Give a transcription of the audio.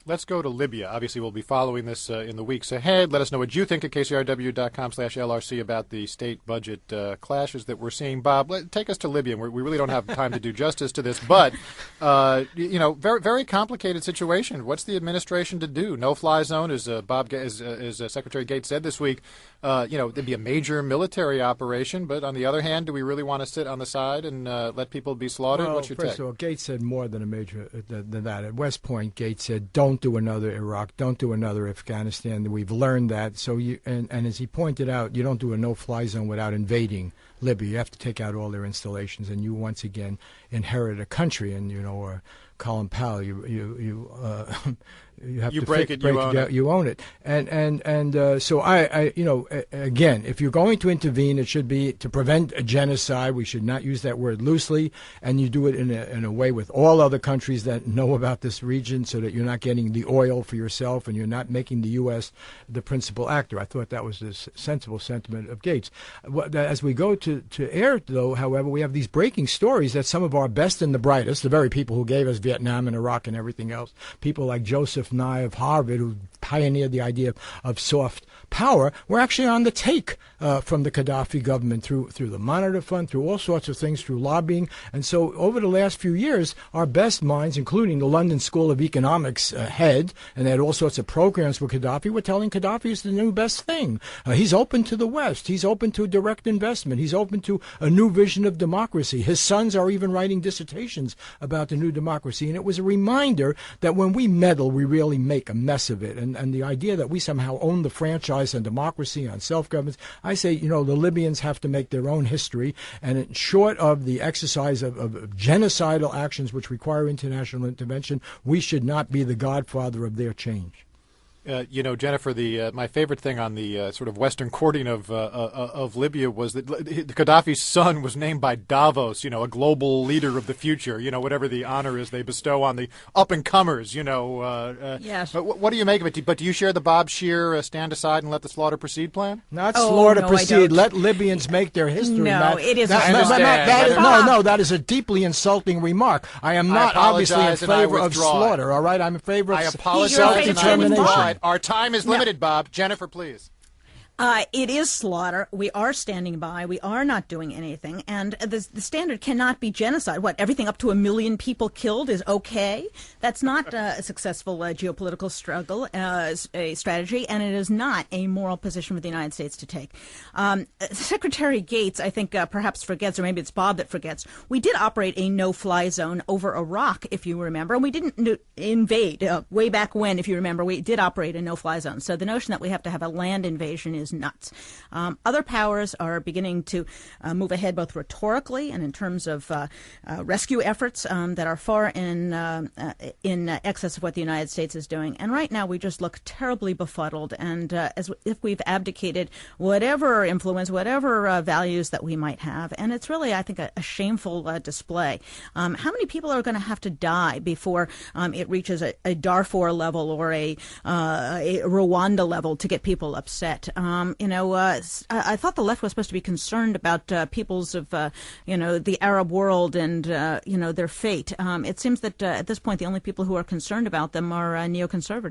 Let's go to Libya. Obviously, we'll be following this in the weeks ahead. Let us know what you think at kcrw.com/LRC about the state budget clashes that we're seeing. Bob, take us to Libya. We really don't have time to do justice to this, but, very, very complicated situation. What's the administration to do? No-fly zone, as Secretary Gates said this week. There'd be a major military operation, but on the other hand, do we really want to sit on the side and let people be slaughtered? Well, What's your first take? of all, Gates said more than a major than that. At West Point, Gates said, "Don't do another Iraq, don't do another Afghanistan." We've learned that. So and as he pointed out, you don't do a no-fly zone without invading Libya. You have to take out all their installations, and you once again inherit a country. And or Colin Powell, you have to break it, you own it. So I again, if you're going to intervene, it should be to prevent a genocide. We should not use that word loosely, and you do it in a way with all other countries that know about this region, so that you're not getting the oil for yourself and you're not making the U.S. the principal actor. I thought that was the sensible sentiment of Gates. As we go to air, though, however, we have these breaking stories that some of our best and the brightest, the very people who gave us Vietnam and Iraq and everything else, people like Joseph Nye of Harvard, who pioneered the idea of soft power, were actually on the take from the Gaddafi government through the Monitor Fund, through all sorts of things, through lobbying. And so over the last few years, our best minds, including the London School of Economics head, and they had all sorts of programs for Gaddafi, were telling Gaddafi is the new best thing. He's open to the West. He's open to direct investment. He's open to a new vision of democracy. His sons are even writing dissertations about the new democracy. And it was a reminder that when we meddle, we really make a mess of it. And the idea that we somehow own the franchise on democracy, on self-governance, I say, the Libyans have to make their own history. And short of the exercise of genocidal actions which require international intervention, we should not be the godfather of their change. Jennifer, my favorite thing on the sort of Western courting of Libya was that Gaddafi's son was named by Davos, a global leader of the future, whatever the honor is they bestow on the up-and-comers, Yes. What do you make of it? But do you share the Bob Scheer stand aside and let the slaughter proceed plan? Not slaughter proceed. Let Libyans make their history. No, it is not. That is a deeply insulting remark. I am not obviously in favor of slaughter, all right? I'm in favor of self-determination. Our time is limited, Bob. Jennifer, please. It is slaughter. We are standing by. We are not doing anything. And the standard cannot be genocide. Everything up to 1 million people killed is okay? That's not a successful geopolitical struggle, a strategy, and it is not a moral position for the United States to take. Secretary Gates, I think, perhaps forgets, or maybe it's Bob that forgets, we did operate a no-fly zone over Iraq, if you remember, and we didn't invade. Way back when, if you remember, we did operate a no-fly zone. So the notion that we have to have a land invasion is nuts. Other powers are beginning to move ahead both rhetorically and in terms of rescue efforts that are far in excess of what the United States is doing. And right now we just look terribly befuddled, and as if we've abdicated whatever influence, whatever values that we might have. And it's really, I think, a shameful display. How many people are going to have to die before it reaches a Darfur level or a Rwanda level to get people upset? I thought the left was supposed to be concerned about peoples of, the Arab world and, their fate. It seems that at this point the only people who are concerned about them are neoconservatives.